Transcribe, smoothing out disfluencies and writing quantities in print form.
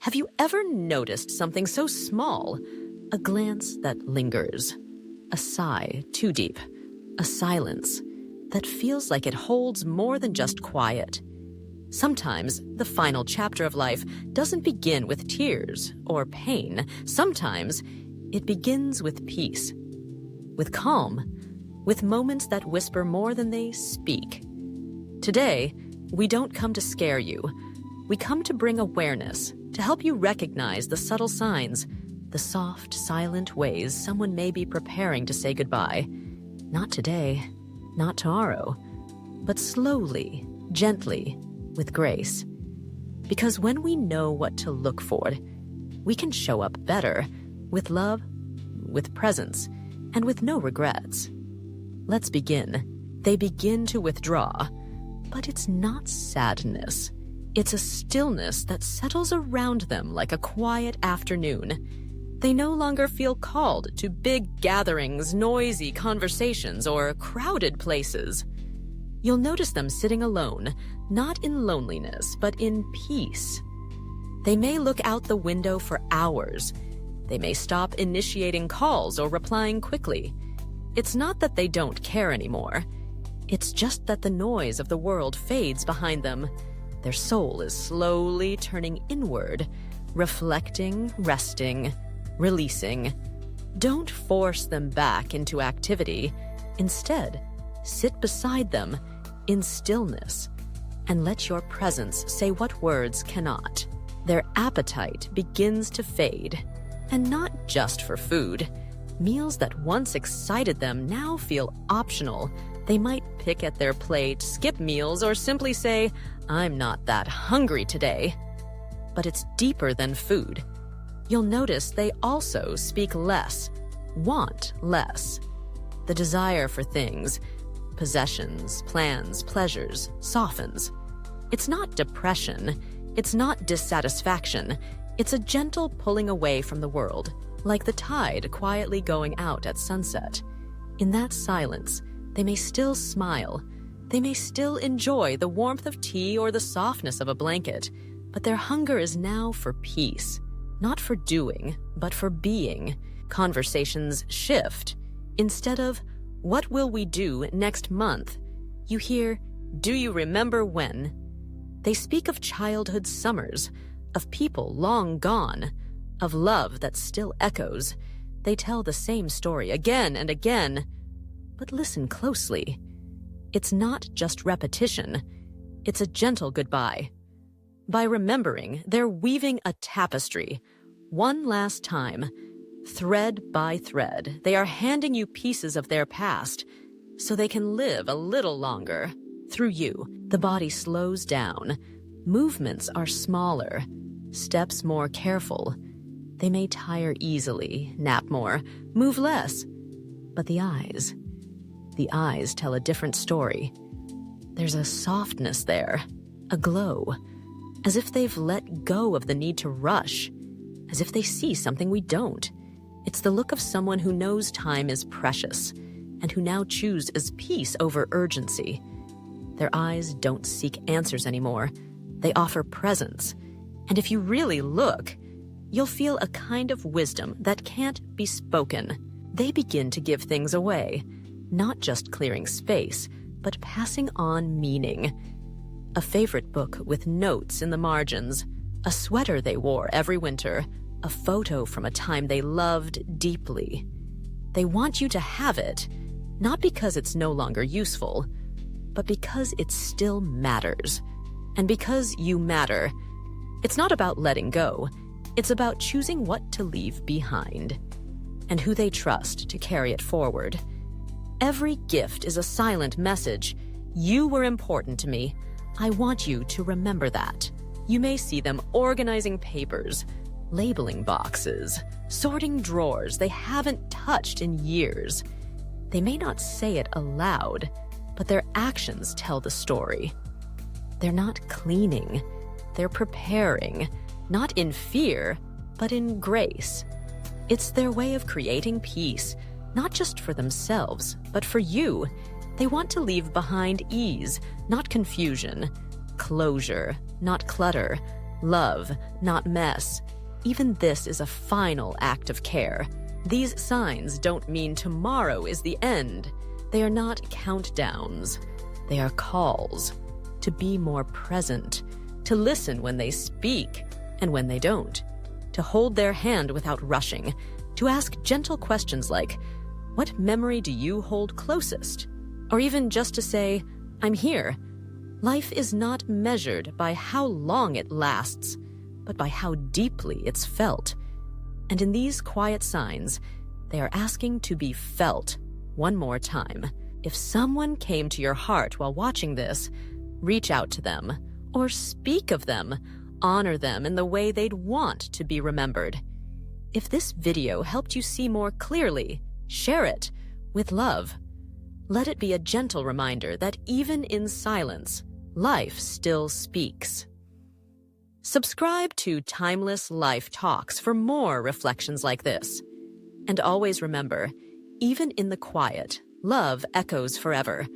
Have you ever noticed something so small? A glance that lingers, a sigh too deep, a silence that feels like it holds more than just quiet. Sometimes the final chapter of life doesn't begin with tears or pain. Sometimes it begins with peace, with calm, with moments that whisper more than they speak. Today, we don't come to scare you. We come to bring awareness, to help you recognize the subtle signs, the soft, silent ways someone may be preparing to say goodbye. Not today, not tomorrow, but slowly, gently, with grace. Because when we know what to look for, we can show up better, with love, with presence, and with no regrets. Let's begin. They begin to withdraw, but it's not sadness. It's a stillness that settles around them like a quiet afternoon. They no longer feel called to big gatherings, noisy conversations, or crowded places. You'll notice them sitting alone, not in loneliness, but in peace. They may look out the window for hours. They may stop initiating calls or replying quickly. It's not that they don't care anymore. It's just that the noise of the world fades behind them. Their soul is slowly turning inward, reflecting, resting, releasing. Don't force them back into activity. Instead, sit beside them in stillness and let your presence say what words cannot. Their appetite begins to fade, and not just for food. Meals that once excited them now feel optional. They might pick at their plate, skip meals, or simply say, "I'm not that hungry today." But it's deeper than food. You'll notice they also speak less, want less. The desire for things, possessions, plans, pleasures, softens. It's not depression. It's not dissatisfaction. It's a gentle pulling away from the world, like the tide quietly going out at sunset. In that silence, they may still smile. They may still enjoy the warmth of tea or the softness of a blanket, but their hunger is now for peace. Not for doing, but for being. Conversations shift. Instead of, "What will we do next month?" you hear, "Do you remember when?" They speak of childhood summers, of people long gone, of love that still echoes. They tell the same story again and again. But listen closely. It's not just repetition. It's a gentle goodbye. By remembering, they're weaving a tapestry. One last time, thread by thread, they are handing you pieces of their past so they can live a little longer. Through you, the body slows down. Movements are smaller, steps more careful. They may tire easily, nap more, move less. But the eyes tell a different story. There's a softness there, a glow, as if they've let go of the need to rush, as if they see something we don't. It's the look of someone who knows time is precious and who now chooses peace over urgency. Their eyes don't seek answers anymore. They offer presence. And if you really look, you'll feel a kind of wisdom that can't be spoken. They begin to give things away, not just clearing space, but passing on meaning. A favorite book with notes in the margins, a sweater they wore every winter, a photo from a time they loved deeply. They want you to have it, not because it's no longer useful, but because it still matters. And because you matter, it's not about letting go. It's about choosing what to leave behind and who they trust to carry it forward. Every gift is a silent message. You were important to me. I want you to remember that. You may see them organizing papers, labeling boxes, sorting drawers they haven't touched in years. They may not say it aloud, but their actions tell the story. They're not cleaning. They're preparing, not in fear, but in grace. It's their way of creating peace, not just for themselves, but for you. They want to leave behind ease, not confusion, closure, not clutter, Love, not mess. Even this is a final act of care. These signs don't mean tomorrow is the end. They are not countdowns. They are calls to be more present, to listen when they speak and when they don't, to hold their hand without rushing, to ask gentle questions like, "What memory do you hold closest?" Or even just to say, "I'm here." Life is not measured by how long it lasts, but by how deeply it's felt. And in these quiet signs, they are asking to be felt one more time. If someone came to your heart while watching this, reach out to them or speak of them. Honor them in the way they'd want to be remembered. If this video helped you see more clearly, share it with love. Let it be a gentle reminder that even in silence, life still speaks. Subscribe to Timeless Life Talks for more reflections like this. And always remember, even in the quiet, love echoes forever.